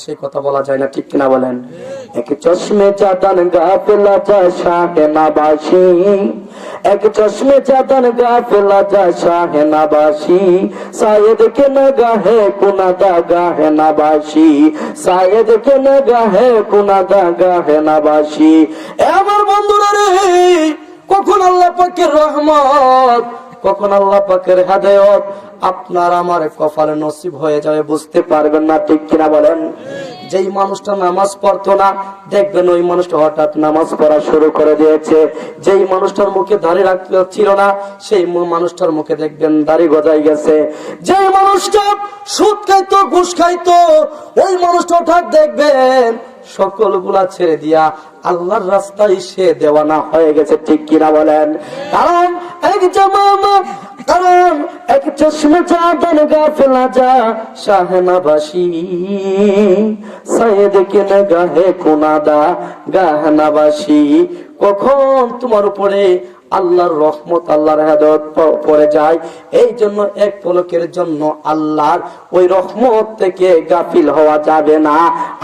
সে কথা বলা যায় না, ঠিক কিনা বলেন? এক চশমে চাঁদান গাফেলা যা শাহেনাবাসী, এক চশমে চাঁদান গাফেলা যা শাহেনাবাসী, শায়দ কে নগাহে কুনাদা গাহেনাবাসী, শায়দ কে নগাহে কুনাদা গাহেনাবাসী। আমার বন্ধুরা রে, কখন আল্লাহ পাকের রহমত, কখন আল্লাহ পাকের হেদায়েত আপনার আমার কপালে নসিব হয়ে যাবে বুঝতে পারবেন না, ঠিক কিনা বলেন? যেই মানুষটা নামাজ পড়তো না, দেখবেন ওই মানুষটা হঠাৎ নামাজ পড়া শুরু করে দিয়েছে। যেই মানুষটার মুখে দাড়ি রাখতে ছিল না, সেই মানুষটার মুখে দেখবেন দাড়ি গজাই গেছে। যেই মানুষটা সুদ খাইতো, ঘুষ খাইতো, ওই মানুষটা হঠাৎ দেখবেন সকলগুলা ছেড়ে দিয়া আল্লাহর রাস্তায় সে দেওয়ানা হয়ে গেছে, ঠিক কিনা বলেন? কারণ এক জামামা, কারণ এক চশমে চাঁদান গাফেলা যা শাহেনাবাসী, শায়দ কে নগাহে কুনাদা গাহেনাবাসী। কখন তোমার উপরে আল্লাহর রহমত, আল্লাহর হেদায়েত পড়ে যায়। এই জন্য এক পলকের জন্য আল্লাহর ওই রহমত থেকে গাফিল হওয়া যাবে না।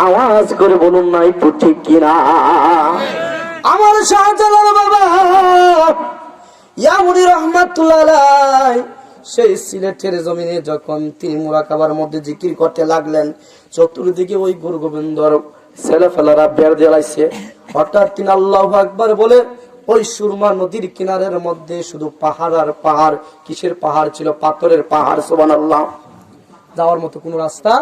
আওয়াজ করে বলুন না একটু, ঠিক কিনা? আমার শাহজালাল বাবা ইয়ামুনি রাহমাতুল্লাহ আলাইহি সেই সিলেটের জমিনে যখন তিনি মুরাকাবার মধ্যে জিকির করতে লাগলেন, চতুর্দিকে ওই গুরু গোবিন্দর ছেলেফেলারা বের জ্বালাইছে। হঠাৎ তিনি আল্লাহু আকবার বলে ওই সুরমা নদীর কিনারের মধ্যে শুধু পাহাড় আর পাহাড়। কিসের পাহাড় ছিল? পাথরের পাহাড়। সুবহানাল্লাহ। যাওয়ার মতো কোনো রাস্তা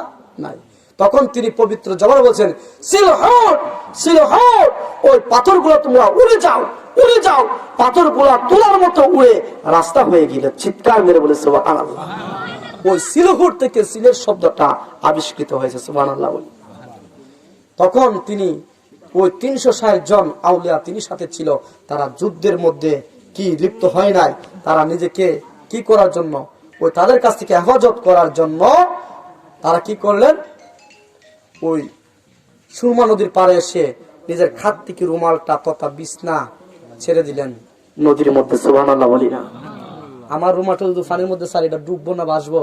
নাই। তখন তিনি পবিত্র জবানে বলছেন, সিলহট সিলহট, ওই পাথরগুলো তোমরা উড়ে যাও, উড়ে যাও। পাথরগুলো তোলার মতো উড়ে রাস্তা হয়ে গেল। চিৎকার মেরে বলে সুবহানাল্লাহ। ওই সিলহট থেকে সিলের শব্দটা আবিষ্কৃত হয়েছে। সুবহানাল্লাহ। তখন তিনি ওই 360 জন আউলিয়া তিনি সাথে ছিল, তারা যুদ্ধের মধ্যে কি লিপ্ত হয় নাই। তারা নিজেকে কি করার জন্য, ওই তাদের কাছ থেকে হেফাজত করার জন্য তারা কি করলেন, ওই সুরমা নদীর পাড়ে এসে নিজের খাট থেকে রুমালটা তথা বিছনা ছেড়ে দিলেন নদীর মধ্যে। সুবহানাল্লাহ বলি না? আমার রুমালটা যদি পানির মধ্যে ছাড়ি, এটা ডুববো না বাসবো?